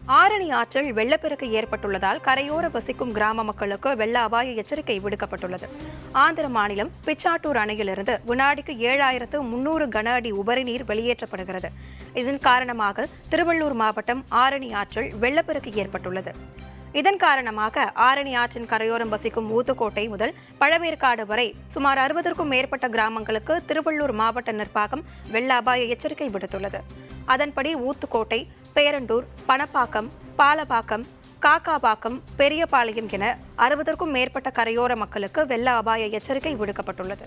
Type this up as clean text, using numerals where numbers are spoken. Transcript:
ஆரணி ஆற்றில் வெள்ளப்பெருக்கு ஏற்பட்டுள்ளதால் கரையோர வசிக்கும் கிராம மக்களுக்கு வெள்ள அபாய எச்சரிக்கை விடுக்கப்பட்டுள்ளது. ஆந்திர மாநிலம் பிச்சாட்டூர் அணையிலிருந்து வினாடிக்கு 7300 கன அடி உபரி நீர் வெளியேற்றப்படுகிறது. இதன் காரணமாக திருவள்ளூர் மாவட்டம் ஆரணி ஆற்றில் வெள்ளப்பெருக்கு ஏற்பட்டுள்ளது. இதன் காரணமாக ஆரணி ஆற்றின் கரையோரம் வசிக்கும் ஊத்துக்கோட்டை முதல் பழவேற்காடு வரை சுமார் 60க்கும் மேற்பட்ட கிராமங்களுக்கு திருவள்ளூர் மாவட்ட நிர்வாகம் வெள்ள அபாய எச்சரிக்கை விடுத்துள்ளது. அதன்படி ஊத்துக்கோட்டை, பேரண்டூர், பணப்பாக்கம், பாலப்பாக்கம், காக்காபாக்கம், பெரியபாளையம் என 60க்கும் மேற்பட்ட கரையோர மக்களுக்கு வெள்ள அபாய எச்சரிக்கை விடுக்கப்பட்டுள்ளது.